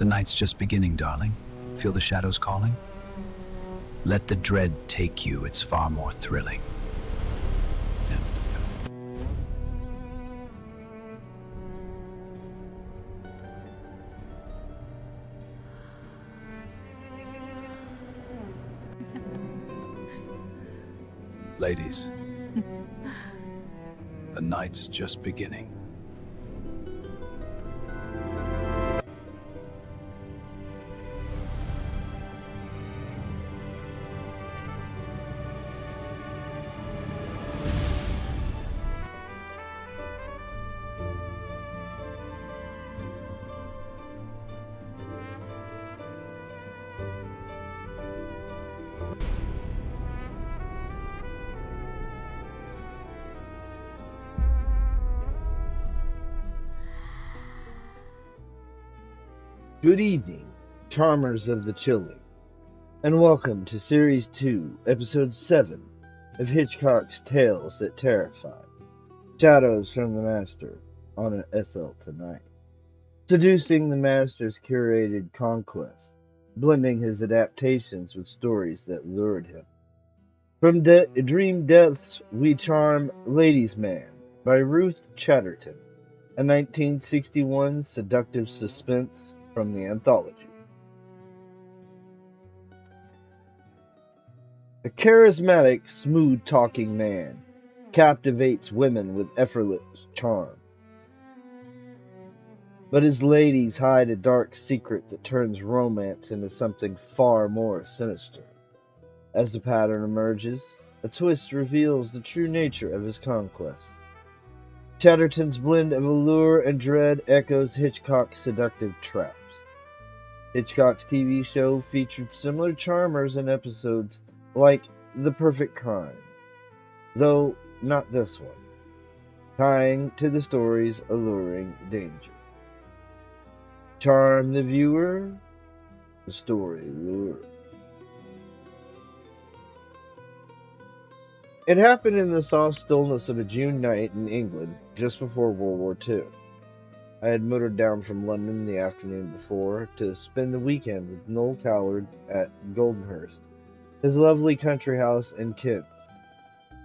The night's just beginning, darling. Feel the shadows calling? Let the dread take you, it's far more thrilling. Yeah. Ladies, the night's just beginning. Good evening, charmers of the chilling, and welcome to Series 2, Episode 7 of Hitchcock's Tales That Terrify, Shadows from the Master, on an SL tonight. Seducing the Master's curated conquest, blending his adaptations with stories that lured him. From Dream Deaths We Charm Ladies' Man by Ruth Chatterton, a 1961 seductive suspense from the anthology. A charismatic, smooth-talking man captivates women with effortless charm. But his ladies hide a dark secret that turns romance into something far more sinister. As the pattern emerges, a twist reveals the true nature of his conquest. Chatterton's blend of allure and dread echoes Hitchcock's seductive traps. Hitchcock's TV show featured similar charmers in episodes like The Perfect Crime, though not this one, tying to the story's alluring danger. Charm the viewer, the story lure. It happened in the soft stillness of a June night in England just before World War II. I had motored down from London the afternoon before to spend the weekend with Noel Coward at Goldenhurst, his lovely country house in Kent.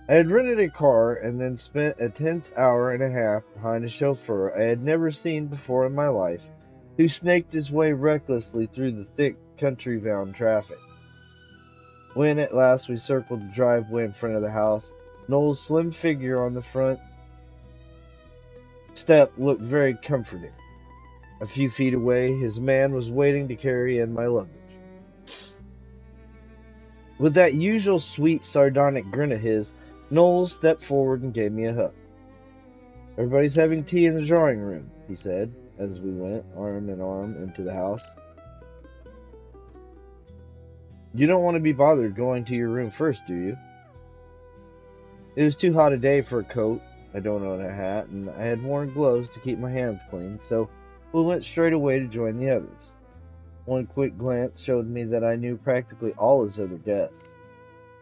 I had rented a car and then spent a tense hour and a half behind a chauffeur I had never seen before in my life, who snaked his way recklessly through the thick country-bound traffic. When at last we circled the driveway in front of the house, Noel's slim figure on the front step looked very comforting. A few feet away, his man was waiting to carry in my luggage. With that usual sweet, sardonic grin of his, Noel stepped forward and gave me a hug. "Everybody's having tea in the drawing room," he said, as we went, arm in arm, into the house. "You don't want to be bothered going to your room first, do you?" It was too hot a day for a coat. I don't own a hat, and I had worn gloves to keep my hands clean, so we went straight away to join the others. One quick glance showed me that I knew practically all his other guests.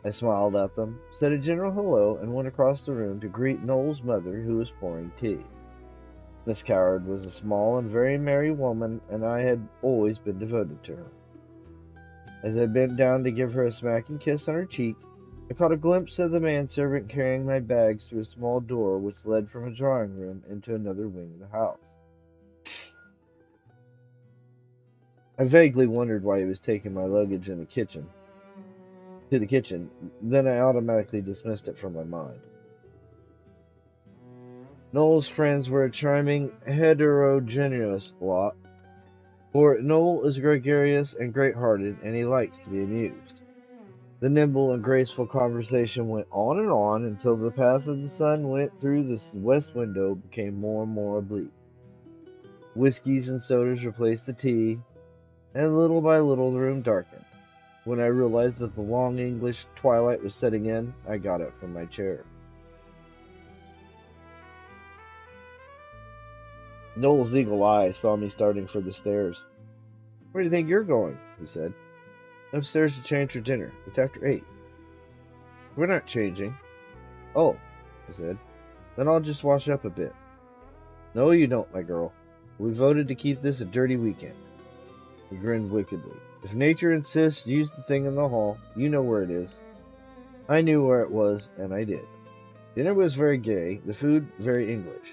I smiled at them, said a general hello, and went across the room to greet Noel's mother, who was pouring tea. Miss Coward was a small and very merry woman, and I had always been devoted to her. As I bent down to give her a smacking kiss on her cheek, I caught a glimpse of the manservant carrying my bags through a small door which led from a drawing room into another wing of the house. I vaguely wondered why he was taking my luggage to the kitchen. Then I automatically dismissed it from my mind. Noel's friends were a charming, heterogeneous lot, for Noel is gregarious and great-hearted, and he likes to be amused. The nimble and graceful conversation went on and on until the path of the sun went through the west window became more and more oblique. Whiskeys and sodas replaced the tea, and little by little the room darkened. When I realized that the long English twilight was setting in, I got up from my chair. Noel's eagle eye saw me starting for the stairs. "Where do you think you're going?" he said. "Upstairs to change for dinner. It's after 8. "We're not changing." "Oh," I said. "Then I'll just wash up a bit." "No, you don't, my girl. We voted to keep this a dirty weekend." He grinned wickedly. If nature insists, use the thing in the hall. You know where it is. I knew where it was, and I did. Dinner was very gay, the food very English.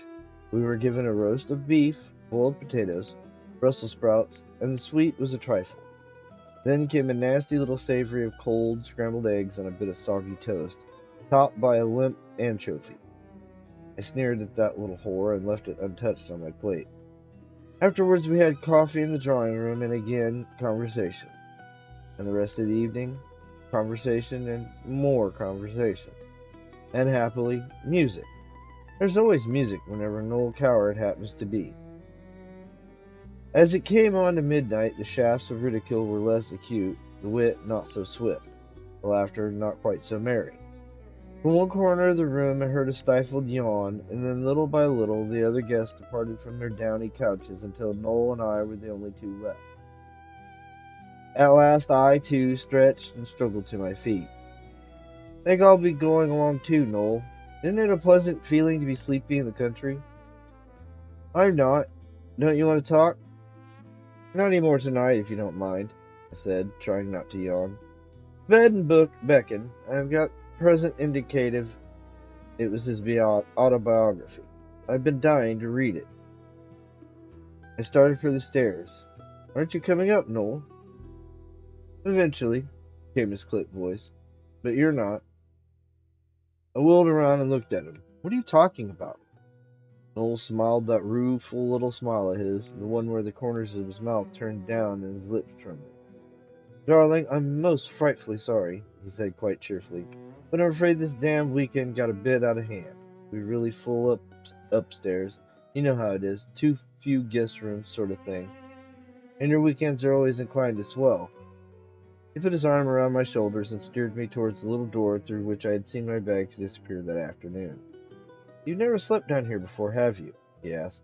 We were given a roast of beef, boiled potatoes, Brussels sprouts, and the sweet was a trifle. Then came a nasty little savory of cold, scrambled eggs on a bit of soggy toast, topped by a limp anchovy. I sneered at that little whore and left it untouched on my plate. Afterwards we had coffee in the drawing room and again conversation. And the rest of the evening, conversation and more conversation. And happily, music. There's always music whenever Noel Coward happens to be. As it came on to midnight, the shafts of ridicule were less acute, the wit not so swift, the laughter not quite so merry. From one corner of the room I heard a stifled yawn, and then little by little the other guests departed from their downy couches until Noel and I were the only two left. At last I, too, stretched and struggled to my feet. Think I'll be going along too, Noel. Isn't it a pleasant feeling to be sleepy in the country? I'm not. Don't you want to talk? Not any more tonight, if you don't mind, I said, trying not to yawn. Bed and book beckon. I've got present indicative it was his autobiography. I've been dying to read it. I started for the stairs. Aren't you coming up, Noel? Eventually, came his clipped voice. But you're not. I wheeled around and looked at him. What are you talking about? Noel smiled that rueful little smile of his, the one where the corners of his mouth turned down and his lips trembled. Darling, I'm most frightfully sorry, he said quite cheerfully, but I'm afraid this damned weekend got a bit out of hand. We're really full up upstairs. You know how it is, too few guest rooms sort of thing. And your weekends are always inclined to swell. He put his arm around my shoulders and steered me towards the little door through which I had seen my bags disappear that afternoon. You've never slept down here before, have you? He asked.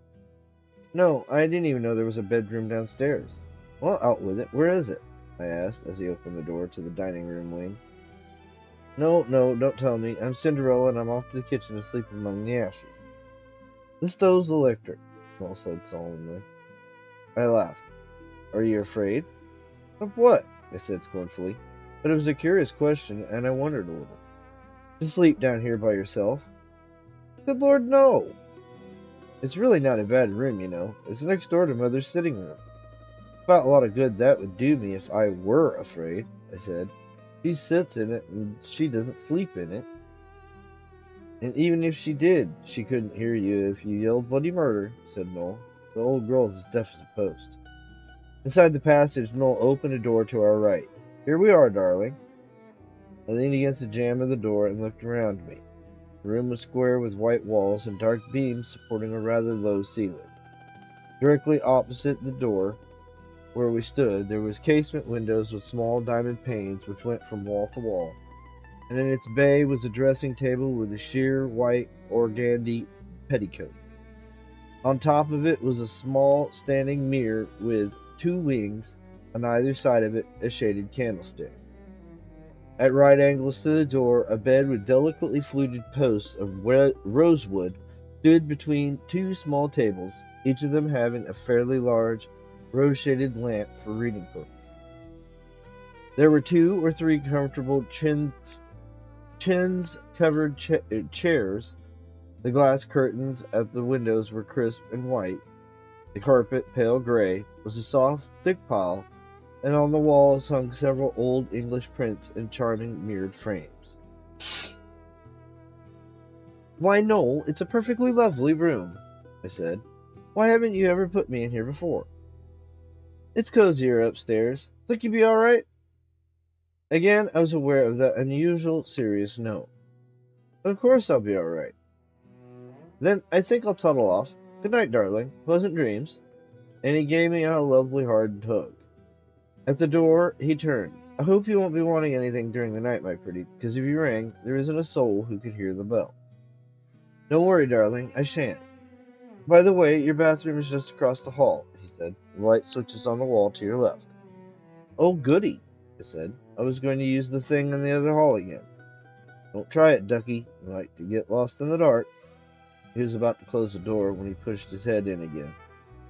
No, I didn't even know there was a bedroom downstairs. Well, out with it. Where is it? I asked as he opened the door to the dining room wing. No, don't tell me. I'm Cinderella and I'm off to the kitchen to sleep among the ashes. The stove's electric, Noel said solemnly. I laughed. Are you afraid? Of what? I said scornfully. But it was a curious question, and I wondered a little. To sleep down here by yourself? Good Lord, no! It's really not a bad room, you know. It's next door to Mother's sitting room. About a lot of good that would do me if I were afraid, I said. She sits in it, and she doesn't sleep in it. And even if she did, she couldn't hear you if you yelled bloody murder, said Noel. The old girl's as deaf as a post. Inside the passage, Noel opened a door to our right. Here we are, darling. I leaned against the jamb of the door and looked around me. The room was square with white walls and dark beams supporting a rather low ceiling. Directly opposite the door, where we stood, there was casement windows with small diamond panes which went from wall to wall, and in its bay was a dressing table with a sheer white organdy petticoat. On top of it was a small standing mirror with two wings, on either side of it a shaded candlestick. At right angles to the door, a bed with delicately fluted posts of rosewood stood between two small tables, each of them having a fairly large, rose-shaded lamp for reading purposes. There were 2 or 3 comfortable chintz-covered chairs. The glass curtains at the windows were crisp and white. The carpet, pale gray, was a soft, thick pile, and on the walls hung several old English prints in charming mirrored frames. Why, Noel, it's a perfectly lovely room, I said. Why haven't you ever put me in here before? It's cozier upstairs. Think you'd be all right? Again, I was aware of that unusual, serious note. Of course I'll be all right. Then I think I'll toddle off. Good night, darling. Pleasant dreams. And he gave me a lovely hard hug. At the door, he turned. I hope you won't be wanting anything during the night, my pretty, because if you rang, there isn't a soul who could hear the bell. Don't worry, darling, I shan't. By the way, your bathroom is just across the hall, he said. The light switch is on the wall to your left. Oh, goody, I said. I was going to use the thing in the other hall again. Don't try it, ducky. You like to get lost in the dark. He was about to close the door when he pushed his head in again.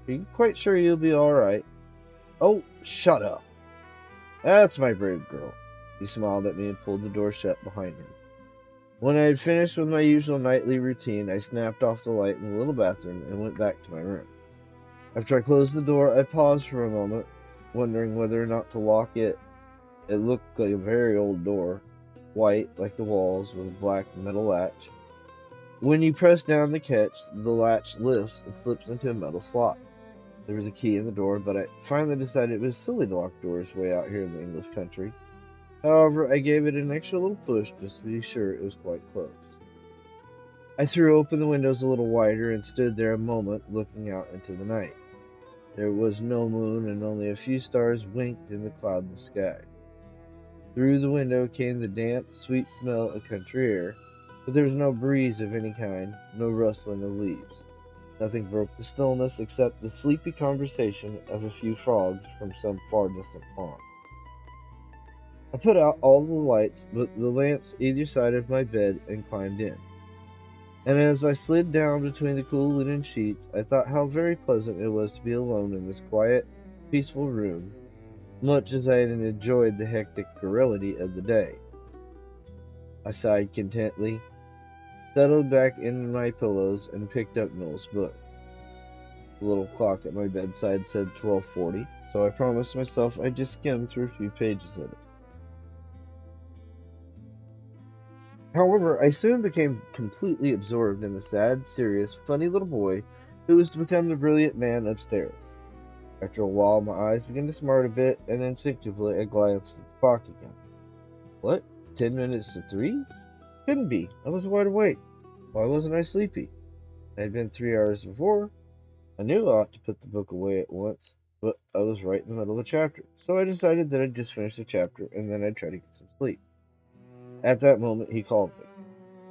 Are you quite sure you'll be all right? Oh, shut up. That's my brave girl. He smiled at me and pulled the door shut behind him. When I had finished with my usual nightly routine, I snapped off the light in the little bathroom and went back to my room. After I closed the door, I paused for a moment, wondering whether or not to lock it. It looked like a very old door, white like the walls, with a black metal latch. When you press down the catch, the latch lifts and slips into a metal slot. There was a key in the door, but I finally decided it was silly to lock doors way out here in the English country. However, I gave it an extra little push just to be sure it was quite closed. I threw open the windows a little wider and stood there a moment looking out into the night. There was no moon and only a few stars winked in the cloudless sky. Through the window came the damp, sweet smell of country air, but there was no breeze of any kind, no rustling of leaves. Nothing broke the stillness except the sleepy conversation of a few frogs from some far distant pond. I put out all the lights but the lamps either side of my bed and climbed in. And as I slid down between the cool linen sheets, I thought how very pleasant it was to be alone in this quiet, peaceful room, much as I had enjoyed the hectic garrulity of the day. I sighed contentedly, settled back in my pillows, and picked up Noel's book. The little clock at my bedside said 12:40, so I promised myself I'd just skim through a few pages of it. However, I soon became completely absorbed in the sad, serious, funny little boy who was to become the brilliant man upstairs. After a while, my eyes began to smart a bit, and instinctively I glanced at the clock again. What? 10 minutes to 3? Couldn't be. I was wide awake. Why wasn't I sleepy? It had been 3 hours before. I knew I ought to put the book away at once, but I was right in the middle of a chapter, so I decided that I'd just finish the chapter and then I'd try to get some sleep. At that moment, he called me.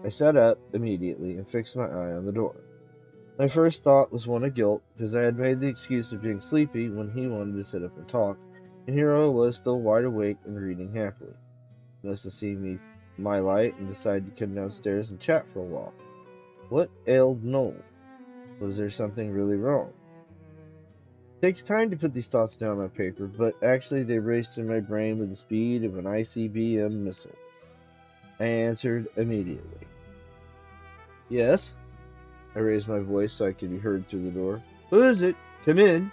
I sat up immediately and fixed my eye on the door. My first thought was one of guilt, because I had made the excuse of being sleepy when he wanted to sit up and talk, and here I was still wide awake and reading happily. He must have seen my light and decided to come downstairs and chat for a while. What ailed Noel? Was there something really wrong? It takes time to put these thoughts down on paper, but actually they raced through my brain with the speed of an ICBM missile. I answered immediately. Yes? I raised my voice so I could be heard through the door. Who is it? Come in.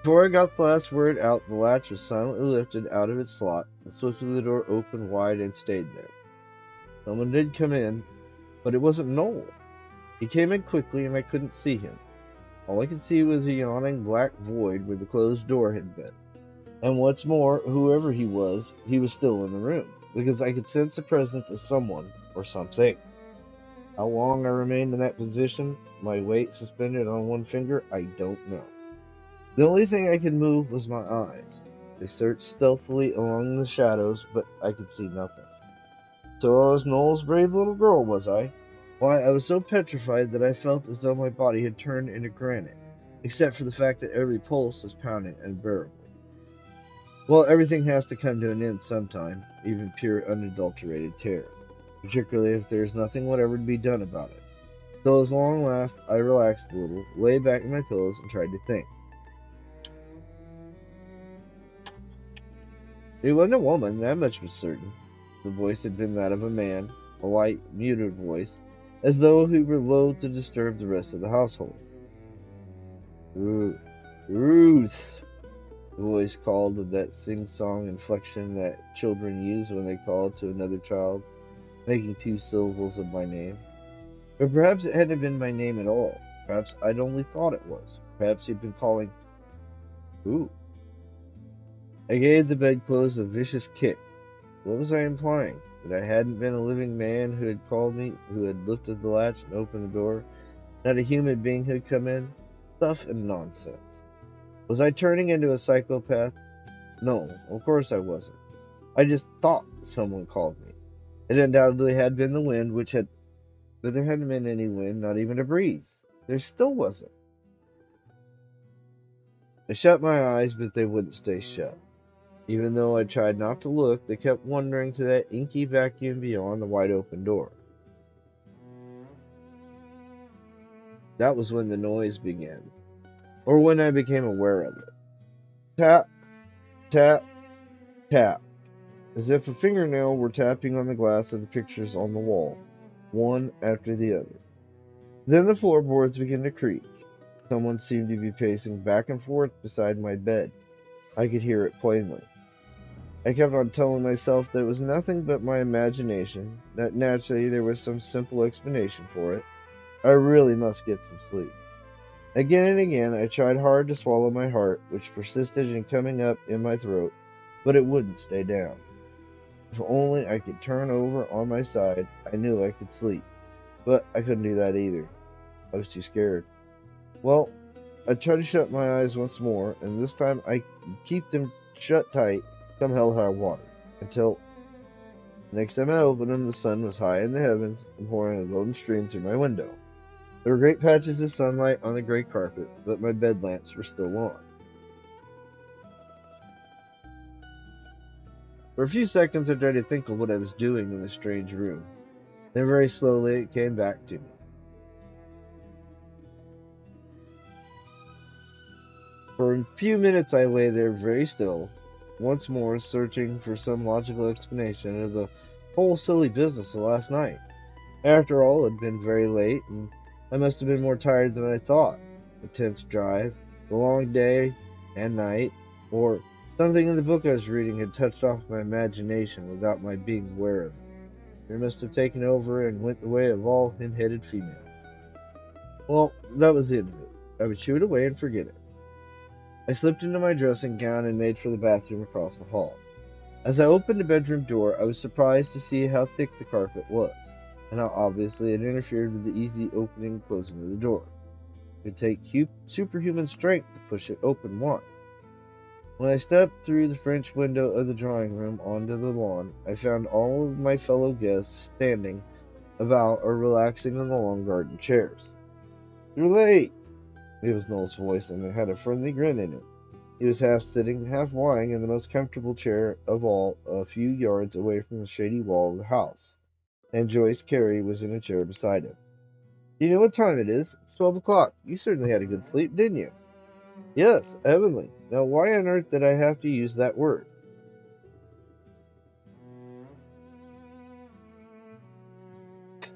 Before I got the last word out, the latch was silently lifted out of its slot, and swiftly the door opened wide and stayed there. Someone did come in, but it wasn't Noel. He came in quickly, and I couldn't see him. All I could see was a yawning black void where the closed door had been. And what's more, whoever he was still in the room, because I could sense the presence of someone or something. How long I remained in that position, my weight suspended on one finger, I don't know. The only thing I could move was my eyes. They searched stealthily along the shadows, but I could see nothing. So I was Noel's brave little girl, was I? Why, I was so petrified that I felt as though my body had turned into granite, except for the fact that every pulse was pounding unbearably. Well, everything has to come to an end sometime, even pure unadulterated terror, particularly if there is nothing whatever to be done about it. So as long last, I relaxed a little, lay back in my pillows, and tried to think. It wasn't a woman, that much was certain. The voice had been that of a man, a light, muted voice, as though he were loath to disturb the rest of the household. Ruth, the voice called with that sing-song inflection that children use when they call to another child, making 2 syllables of my name. Or perhaps it hadn't been my name at all. Perhaps I'd only thought it was. Perhaps he'd been calling, Who? I gave the bedclothes a vicious kick. What was I implying? That I hadn't been a living man who had called me, who had lifted the latch and opened the door? Not a human being who had come in? Stuff and nonsense. Was I turning into a psychopath? No, of course I wasn't. I just thought someone called me. It undoubtedly had been the wind, but there hadn't been any wind, not even a breeze. There still wasn't. I shut my eyes, but they wouldn't stay shut. Even though I tried not to look, they kept wandering to that inky vacuum beyond the wide-open door. That was when the noise began, or when I became aware of it. Tap, tap, tap, as if a fingernail were tapping on the glass of the pictures on the wall, one after the other. Then the floorboards began to creak. Someone seemed to be pacing back and forth beside my bed. I could hear it plainly. I kept on telling myself that it was nothing but my imagination, that naturally there was some simple explanation for it. I really must get some sleep. Again and again I tried hard to swallow my heart, which persisted in coming up in my throat, but it wouldn't stay down. If only I could turn over on my side, I knew I could sleep. But I couldn't do that either. I was too scared. Well, I tried to shut my eyes once more, and this time I could keep them shut tight, come hell or high water, until next time I opened them, the sun was high in the heavens and pouring a golden stream through my window. There were great patches of sunlight on the gray carpet, but my bed lamps were still on. For a few seconds I tried to think of what I was doing in this strange room. Then very slowly it came back to me. For a few minutes I lay there very still, once more searching for some logical explanation of the whole silly business of last night. After all, it had been very late, and I must have been more tired than I thought. The tense drive, the long day and night, or something in the book I was reading had touched off my imagination without my being aware of it. It must have taken over and went the way of all hen-headed females. Well, that was the end of it. I would shoo it away and forget it. I slipped into my dressing gown and made for the bathroom across the hall. As I opened the bedroom door, I was surprised to see how thick the carpet was, and how obviously it interfered with the easy opening and closing of the door. It would take superhuman strength to push it open wide. When I stepped through the French window of the drawing room onto the lawn, I found all of my fellow guests standing about or relaxing in the long garden chairs. "You're late!" It was Noel's voice, and it had a friendly grin in it. He was half sitting, half lying in the most comfortable chair of all, a few yards away from the shady wall of the house, and Joyce Carey was in a chair beside him. "Do you know what time it is? It's 12 o'clock. You certainly had a good sleep, didn't you?" "Yes, heavenly. Now why on earth did I have to use that word?"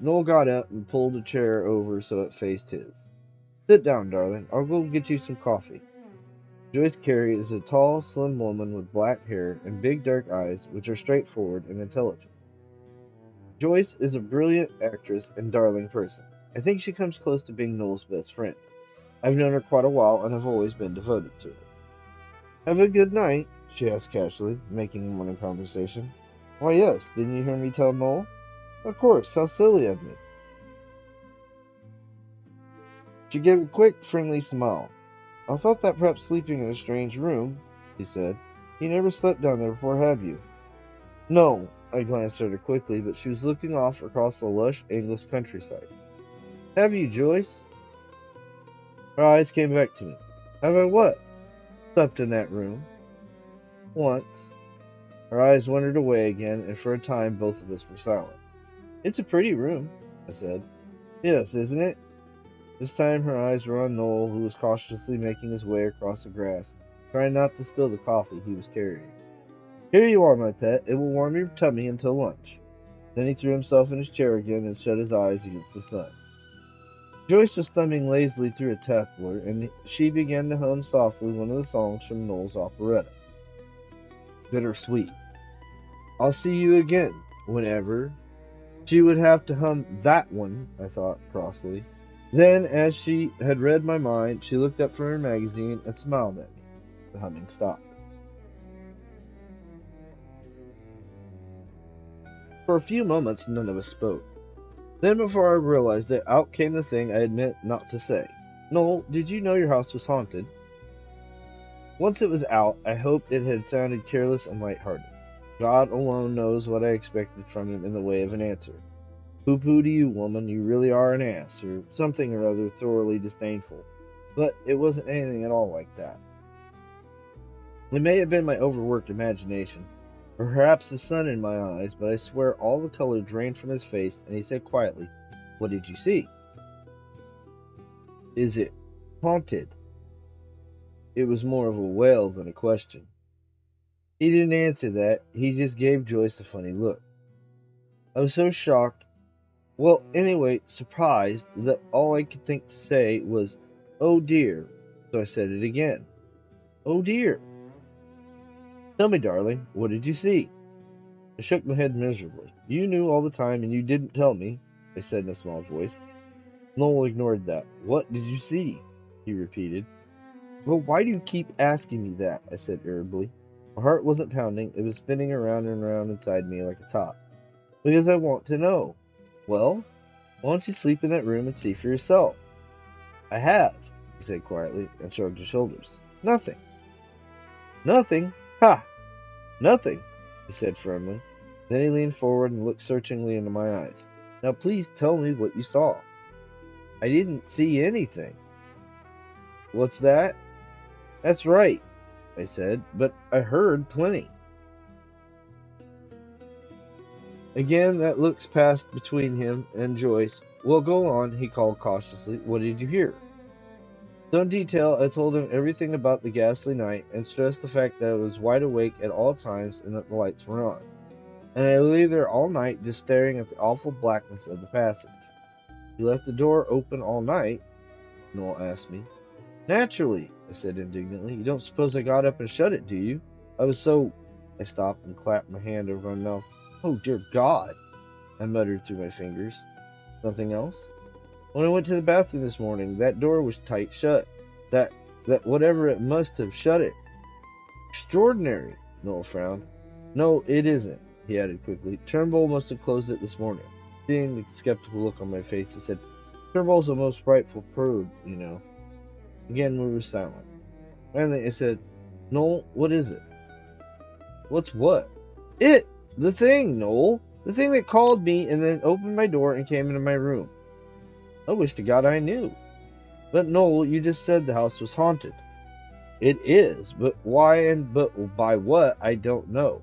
Noel got up and pulled a chair over so it faced his. "Sit down, darling. I'll go get you some coffee." Joyce Carey is a tall, slim woman with black hair and big dark eyes, which are straightforward and intelligent. Joyce is a brilliant actress and darling person. I think she comes close to being Noel's best friend. I've known her quite a while and have always been devoted to her. "Have a good night?" she asked casually, making morning conversation. "Why, yes. Didn't you hear me tell Noel?" "Of course. How silly of me." She gave a quick, friendly smile. "I thought that perhaps sleeping in a strange room," she said. "You never slept down there before, have you?" "No." I glanced at her quickly, but she was looking off across the lush English countryside. "Have you, Joyce?" Her eyes came back to me. "Have I what?" "Slept in that room." "Once." Her eyes wandered away again, and for a time both of us were silent. "It's a pretty room," I said. "Yes, isn't it?" This time her eyes were on Noel, who was cautiously making his way across the grass, trying not to spill the coffee he was carrying. "Here you are, my pet. It will warm your tummy until lunch." Then he threw himself in his chair again and shut his eyes against the sun. Joyce was thumbing lazily through a Tatler, and she began to hum softly one of the songs from Noel's operetta. Bittersweet. "I'll see you again, whenever." She would have to hum that one, I thought crossly. Then, as she had read my mind, she looked up from her magazine and smiled at me. The humming stopped. For a few moments, none of us spoke. Then, before I realized it, out came the thing I had meant not to say. "Noel, did you know your house was haunted?" Once it was out, I hoped it had sounded careless and light-hearted. God alone knows what I expected from him in the way of an answer. "Pooh-pooh to you, woman, you really are an ass," or something or other thoroughly disdainful. But it wasn't anything at all like that. It may have been my overworked imagination, or perhaps the sun in my eyes, but I swear all the color drained from his face, and he said quietly, "What did you see?" "Is it haunted?" It was more of a wail than a question. He didn't answer that. He just gave Joyce a funny look. I was so shocked, well, anyway, surprised, that all I could think to say was, "Oh dear." So I said it again. "Oh dear." "Tell me, darling, what did you see?" I shook my head miserably. "You knew all the time and you didn't tell me," I said in a small voice. Noel ignored that. "What did you see?" he repeated. "Well, why do you keep asking me that?" I said irritably. My heart wasn't pounding, it was spinning around and around inside me like a top. "Because I want to know." "Well, why don't you sleep in that room and see for yourself?" "I have," he said quietly, and shrugged his shoulders. "Nothing." "Nothing? Ha! Nothing," he said firmly. Then he leaned forward and looked searchingly into my eyes. "Now please tell me what you saw." "I didn't see anything." "What's that?" "That's right," I said, "but I heard plenty." Again that look passed between him and Joyce. "Well, go on," he called cautiously. "What did you hear?" So in detail, I told him everything about the ghastly night, and stressed the fact that I was wide awake at all times and that the lights were on. And I lay there all night just staring at the awful blackness of the passage. "You left the door open all night?" Noel asked me. "Naturally," I said indignantly. "You don't suppose I got up and shut it, do you? I was so—" I stopped and clapped my hand over my mouth. "Oh, dear God!" I muttered through my fingers. "Something else?" "When I went to the bathroom this morning, that door was tight shut. That whatever it must have shut it." "Extraordinary!" Noel frowned. "No, it isn't," he added quickly. "Turnbull must have closed it this morning." Seeing the skeptical look on my face, he said, "Turnbull's a most frightful prude, you know." Again we were silent. Finally I said, "Noel, what is it?" "What's what?" "It! The thing, Noel! The thing that called me and then opened my door and came into my room." "I wish to God I knew." "But, Noel, you just said the house was haunted." "It is, but why and but by what I don't know.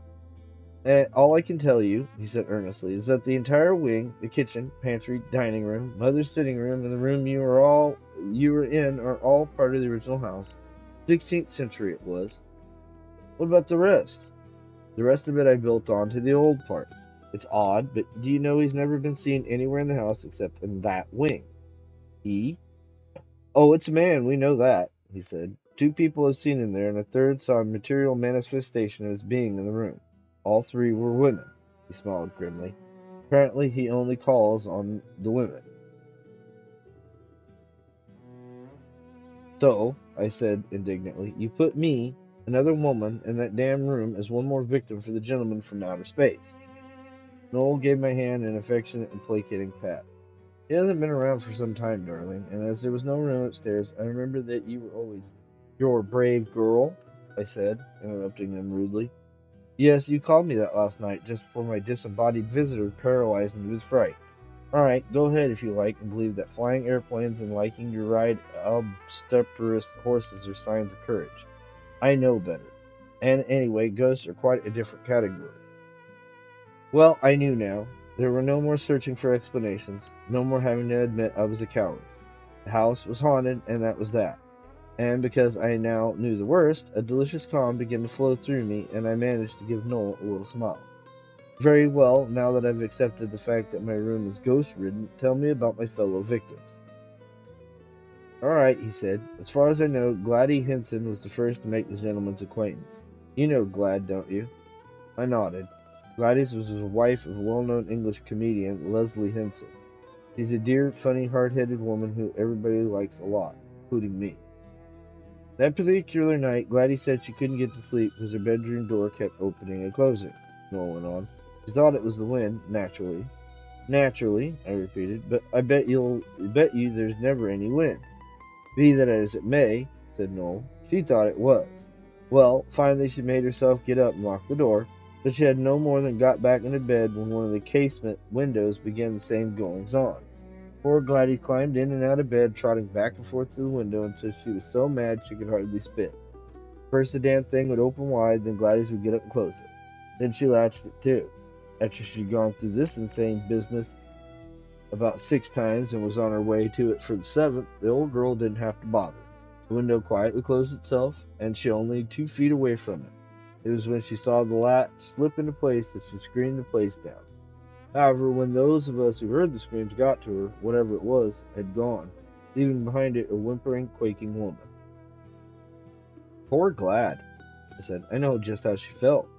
And all I can tell you," he said earnestly, "is that the entire wing, the kitchen, pantry, dining room, mother's sitting room, and the room you were in are all part of the original house. 16th century it was." "What about the rest?" "The rest of it I built on to the old part. It's odd, but do you know he's never been seen anywhere in the house except in that wing?" "He?" "Oh, it's a man, we know that," he said. "Two people have seen him there, and a third saw a material manifestation of his being in the room. All three were women." He smiled grimly. "Apparently he only calls on the women." "So," I said indignantly, "you put me, another woman, in that damn room as one more victim for the gentleman from outer space." Noel gave my hand an affectionate and placating pat. "He hasn't been around for some time, darling, and as there was no room upstairs, I remember that you were always your brave girl," I said, interrupting him rudely. "Yes, you called me that last night, just before my disembodied visitor paralyzed me with fright. All right, go ahead if you like, and believe that flying airplanes and liking to ride obstreperous horses are signs of courage. I know better. And anyway, ghosts are quite a different category." Well, I knew now. There were no more searching for explanations, no more having to admit I was a coward. The house was haunted, and that was that. And because I now knew the worst, a delicious calm began to flow through me, and I managed to give Noel a little smile. "Very well, now that I've accepted the fact that my room is ghost-ridden, tell me about my fellow victims." "All right," he said. "As far as I know, Gladys Henson was the first to make the gentleman's acquaintance. You know Glad, don't you?" I nodded. Gladys was the wife of a well-known English comedian, Leslie Henson. She's a dear, funny, hard-headed woman who everybody likes a lot, including me. That particular night, Gladys said she couldn't get to sleep because her bedroom door kept opening and closing. Noel went on. She thought it was the wind, naturally. "Naturally," I repeated, "but I bet you there's never any wind." "Be that as it may," said Noel, "she thought it was. Well, finally she made herself get up and lock the door, but she had no more than got back into bed when one of the casement windows began the same goings-on. Poor Gladys climbed in and out of bed, trotting back and forth to the window until she was so mad she could hardly spit. First the damn thing would open wide, then Gladys would get up and close it. Then she latched it too. After she'd gone through this insane business about 6 times and was on her way to it for the 7th, the old girl didn't have to bother. The window quietly closed itself, and she only 2 feet away from it. It was when she saw the latch slip into place that she screamed the place down. However, when those of us who heard the screams got to her, whatever it was had gone, leaving behind it a whimpering, quaking woman. Poor Glad, I said. I know just how she felt.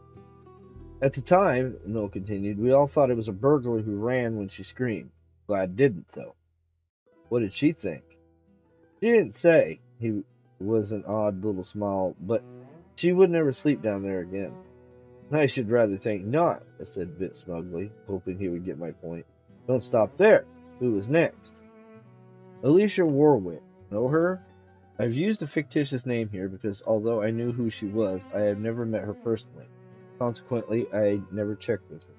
At the time, Noel continued, we all thought it was a burglar who ran when she screamed. Glad didn't, though. What did she think? She didn't say. He was an odd little smile, but she would never sleep down there again. I should rather think not, I said a bit smugly, hoping he would get my point. Don't stop there. Who was next? Alicia Warwick. Know her? I've used a fictitious name here because although I knew who she was, I have never met her personally. Consequently, I never checked with her.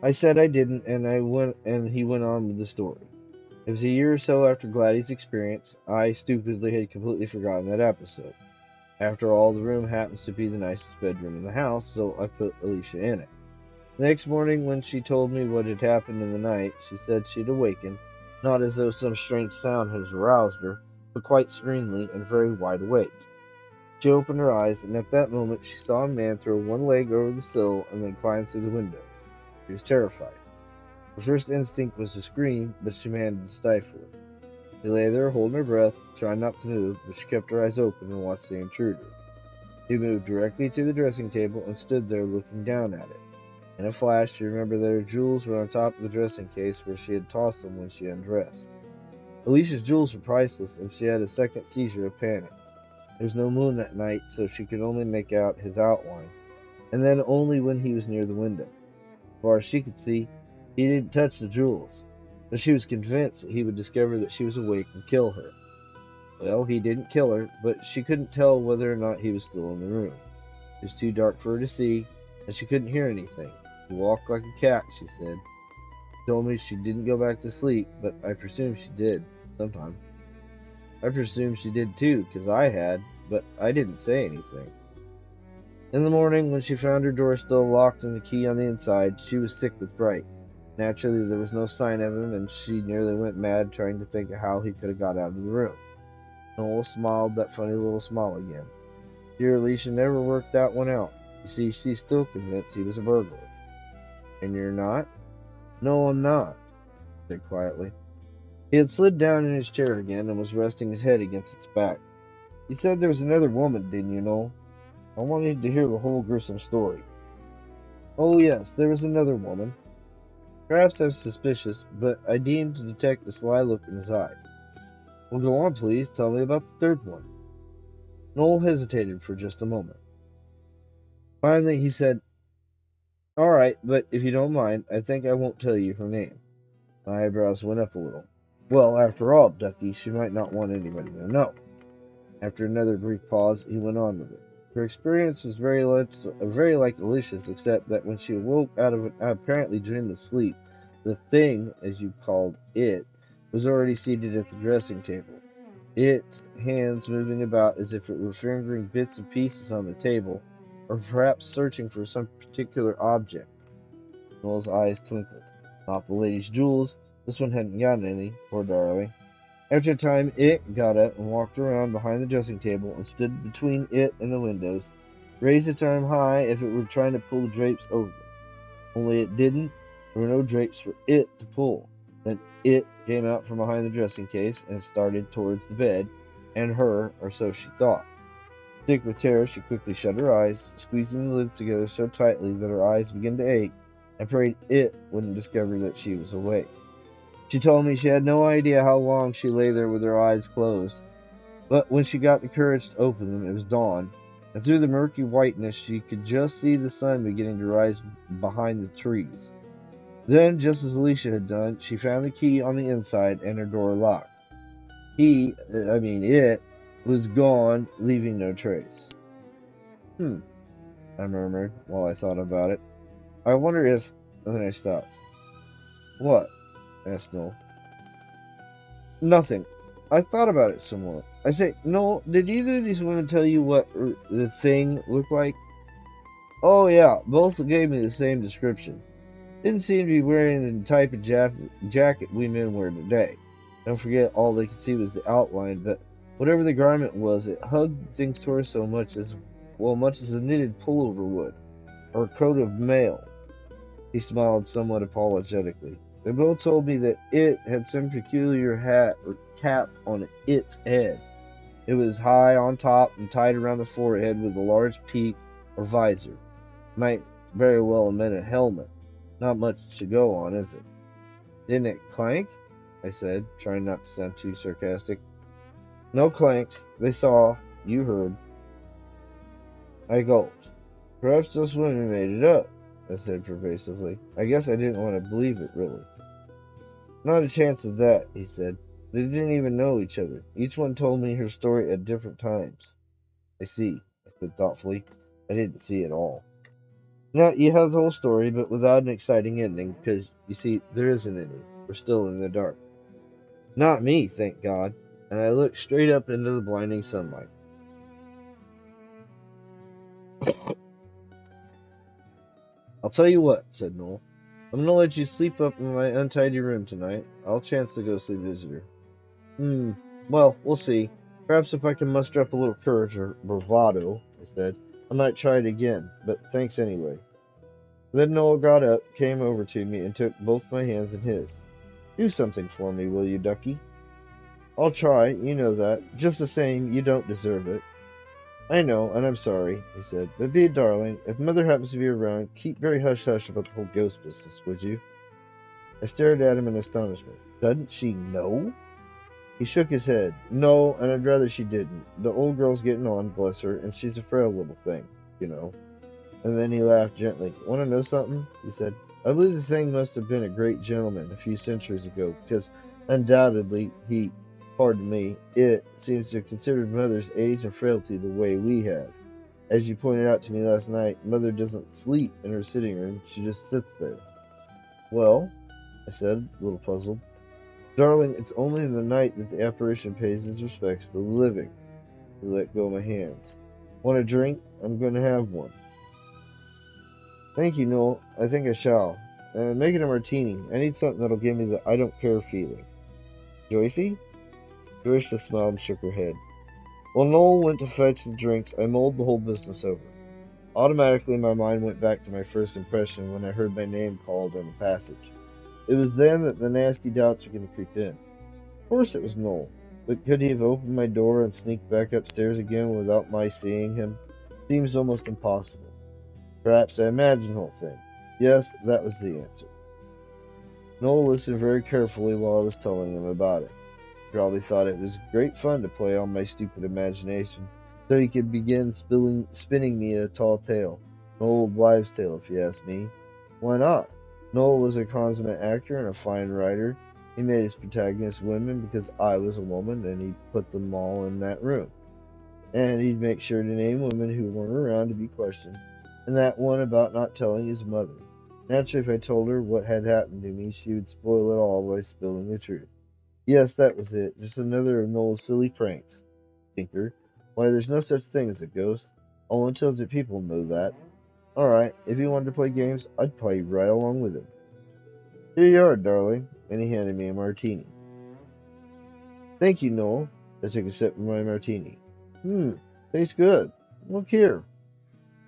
I said I didn't, and he went on with the story. It was a year or so after Gladys' experience. I stupidly had completely forgotten that episode. After all, the room happens to be the nicest bedroom in the house, so I put Alicia in it. The next morning, when she told me what had happened in the night, she said she'd awakened, not as though some strange sound had aroused her, but quite serenely and very wide awake. She opened her eyes, and at that moment she saw a man throw one leg over the sill and then climb through the window. She was terrified. Her first instinct was to scream, but she managed to stifle it. She lay there holding her breath, trying not to move, but she kept her eyes open and watched the intruder. He moved directly to the dressing table and stood there looking down at it. In a flash, she remembered that her jewels were on top of the dressing case where she had tossed them when she undressed. Alicia's jewels were priceless, and she had a second seizure of panic. There was no moon that night, so she could only make out his outline, and then only when he was near the window. As far as she could see, he didn't touch the jewels, but she was convinced that he would discover that she was awake and kill her. Well, he didn't kill her, but she couldn't tell whether or not he was still in the room. It was too dark for her to see, and she couldn't hear anything. He walked like a cat, she said. She told me she didn't go back to sleep, but I presume she did, sometime. I presumed she did too, because I had, but I didn't say anything. In the morning, when she found her door still locked and the key on the inside, she was sick with fright. Naturally, there was no sign of him, and she nearly went mad trying to think of how he could have got out of the room. Noel smiled that funny little smile again. Dear Alicia never worked that one out. You see, she's still convinced he was a burglar. And you're not? No, I'm not, he said quietly. He had slid down in his chair again and was resting his head against its back. You said there was another woman, didn't you, Noel? I wanted to hear the whole gruesome story. Oh, yes, there was another woman. Perhaps I was suspicious, but I deemed to detect a sly look in his eye. Well, go on, please. Tell me about the third one. Noel hesitated for just a moment. Finally, he said, All right, but if you don't mind, I think I won't tell you her name. My eyebrows went up a little. Well, after all, Ducky, she might not want anybody to know. After another brief pause, he went on with it. Her experience was very like Alicia's, except that when she awoke out of an apparently dreamless sleep, the thing, as you called it, was already seated at the dressing table. Its hands moving about as if it were fingering bits and pieces on the table, or perhaps searching for some particular object. Noel's eyes twinkled. Not the lady's jewels. This one hadn't got any, poor darling. After a time, it got up and walked around behind the dressing table and stood between it and the windows, raised its arm high as if it were trying to pull the drapes over them. Only it didn't. There were no drapes for it to pull. Then it came out from behind the dressing case and started towards the bed, and her, or so she thought. Sick with terror, she quickly shut her eyes, squeezing the lids together so tightly that her eyes began to ache, and prayed it wouldn't discover that she was awake. She told me she had no idea how long she lay there with her eyes closed, but when she got the courage to open them, it was dawn, and through the murky whiteness she could just see the sun beginning to rise behind the trees. Then, just as Alicia had done, she found the key on the inside and her door locked. It was gone, leaving no trace. I murmured while I thought about it. I wonder if... And then I stopped. What? Asked Noel. Nothing. I thought about it some more. I say, Noel, did either of these women tell you what the thing looked like? Oh, yeah, both gave me the same description. Didn't seem to be wearing the type of jacket we men wear today. Don't forget, all they could see was the outline, but whatever the garment was, it hugged the thing's torso much as a knitted pullover would, or a coat of mail. He smiled somewhat apologetically. They both told me that it had some peculiar hat or cap on its head. It was high on top and tied around the forehead with a large peak or visor. Might very well have meant a helmet. Not much to go on, is it? Didn't it clank? I said, trying not to sound too sarcastic. No clanks. They saw. You heard. I gulped. Perhaps those women made it up, I said pervasively. I guess I didn't want to believe it, really. Not a chance of that, he said. They didn't even know each other. Each one told me her story at different times. I see, I said thoughtfully. I didn't see it all. Now, you have the whole story, but without an exciting ending, because, you see, there isn't any. We're still in the dark. Not me, thank God. And I looked straight up into the blinding sunlight. I'll tell you what, said Noel. I'm gonna let you sleep up in my untidy room tonight. I'll chance the ghostly visitor. Well, we'll see. Perhaps if I can muster up a little courage or bravado, I said, I might try it again, but thanks anyway. Then Noel got up, came over to me, and took both my hands in his. Do something for me, will you, Ducky? I'll try, you know that. Just the same, you don't deserve it. I know, and I'm sorry, he said, but be a darling. If Mother happens to be around, keep very hush-hush about the whole ghost business, would you? I stared at him in astonishment. Doesn't she know? He shook his head. No, and I'd rather she didn't. The old girl's getting on, bless her, and she's a frail little thing, you know. And then he laughed gently. Want to know something? He said. I believe the thing must have been a great gentleman a few centuries ago, because undoubtedly pardon me, it seems to have considered Mother's age and frailty the way we have. As you pointed out to me last night, Mother doesn't sleep in her sitting room, she just sits there. Well, I said, a little puzzled. Darling, it's only in the night that the apparition pays his respects to the living. He let go of my hands. Want a drink? I'm going to have one. Thank you, Noel. I think I shall. Make it a martini. I need something that'll give me the I don't care feeling. Joycey? Joyce just smiled and shook her head. While Noel went to fetch the drinks, I mulled the whole business over. Automatically, my mind went back to my first impression when I heard my name called in the passage. It was then that the nasty doubts began to creep in. Of course it was Noel, but could he have opened my door and sneaked back upstairs again without my seeing him? Seems almost impossible. Perhaps I imagined the whole thing. Yes, that was the answer. Noel listened very carefully while I was telling him about it. He probably thought it was great fun to play on my stupid imagination, so he could begin spinning me a tall tale. An old wives' tale, if you ask me. Why not? Noel was a consummate actor and a fine writer. He made his protagonists women because I was a woman, and he put them all in that room. And he'd make sure to name women who weren't around to be questioned, and that one about not telling his mother. Naturally, if I told her what had happened to me, she would spoil it all by spilling the truth. Yes, that was it. Just another of Noel's silly pranks. Tinker. Why, there's no such thing as a ghost. All intelligent people know that. Alright, if he wanted to play games, I'd play right along with him. Here you are, darling. And he handed me a martini. Thank you, Noel. I took a sip of my martini. Tastes good. Look here.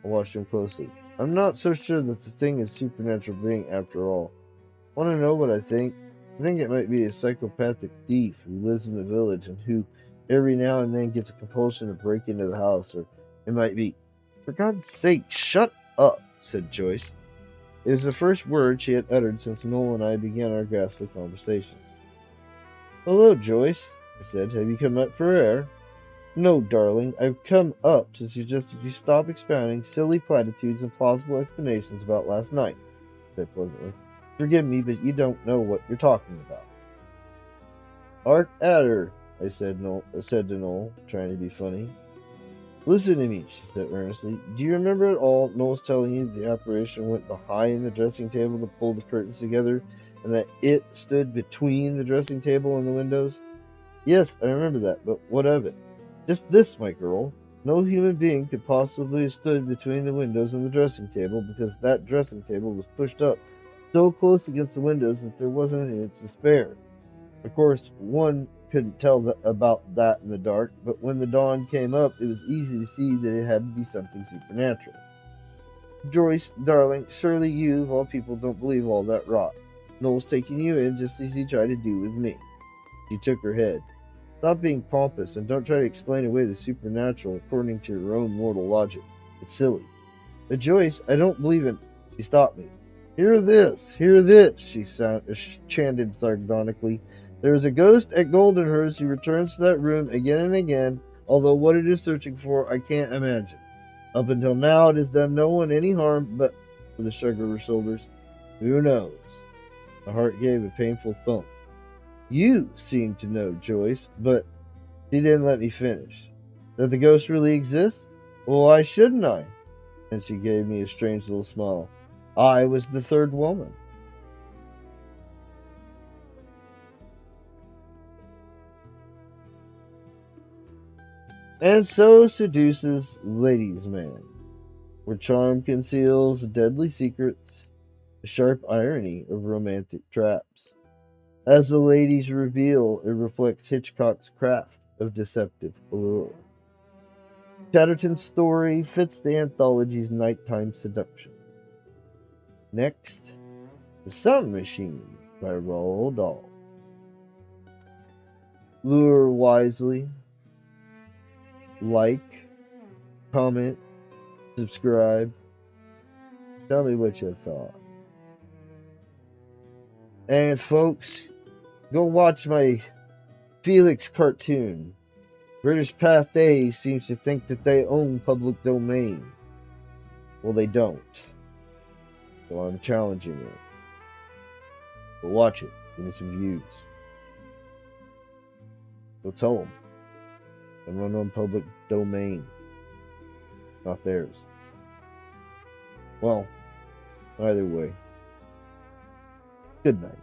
I watched him closely. I'm not so sure that the thing is a supernatural being after all. Want to know what I think? I think it might be a psychopathic thief who lives in the village and who every now and then gets a compulsion to break into the house, or it might be... For God's sake, shut up, said Joyce. It was the first word she had uttered since Noel and I began our ghastly conversation. Hello, Joyce, I said. Have you come up for air? No, darling, I've come up to suggest that you stop expounding silly platitudes and plausible explanations about last night, I said pleasantly. Forgive me, but you don't know what you're talking about. Hark at her, I said to Noel, trying to be funny. Listen to me, she said earnestly. Do you remember at all Noel's telling you the apparition went behind the dressing table to pull the curtains together, and that it stood between the dressing table and the windows? Yes, I remember that, but what of it? Just this, my girl. No human being could possibly have stood between the windows and the dressing table, because that dressing table was pushed up so close against the windows that there wasn't an inch to spare. Of course, one couldn't tell about that in the dark, but when the dawn came up, it was easy to see that it had to be something supernatural. Joyce, darling, surely you, of all people, don't believe all that rot. Noel's taking you in just as he tried to do with me. She shook her head. Stop being pompous and don't try to explain away the supernatural according to your own mortal logic. It's silly. But Joyce, I don't believe in... She stopped me. Hear this, she chanted sardonically. There is a ghost at Goldenhurst who returns to that room again and again, although what it is searching for I can't imagine. Up until now it has done no one any harm, but, with a shrug of her shoulders, who knows? My heart gave a painful thump. You seem to know, Joyce, but she didn't let me finish. That the ghost really exists? Well, why shouldn't I? And she gave me a strange little smile. I was the third woman. And so seduces ladies' man, where charm conceals deadly secrets, the sharp irony of romantic traps. As the ladies reveal, it reflects Hitchcock's craft of deceptive allure. Chatterton's story fits the anthology's nighttime seduction. Next, The Sun Machine by Roald Dahl. Lure wisely, like, comment, subscribe. Tell me what you thought. And folks, go watch my Felix cartoon. British Pathé seems to think that they own public domain. Well, they don't. So I'm challenging it. But watch it. Give me some views. Go tell them. I run on public domain. Not theirs. Well, either way. Good night.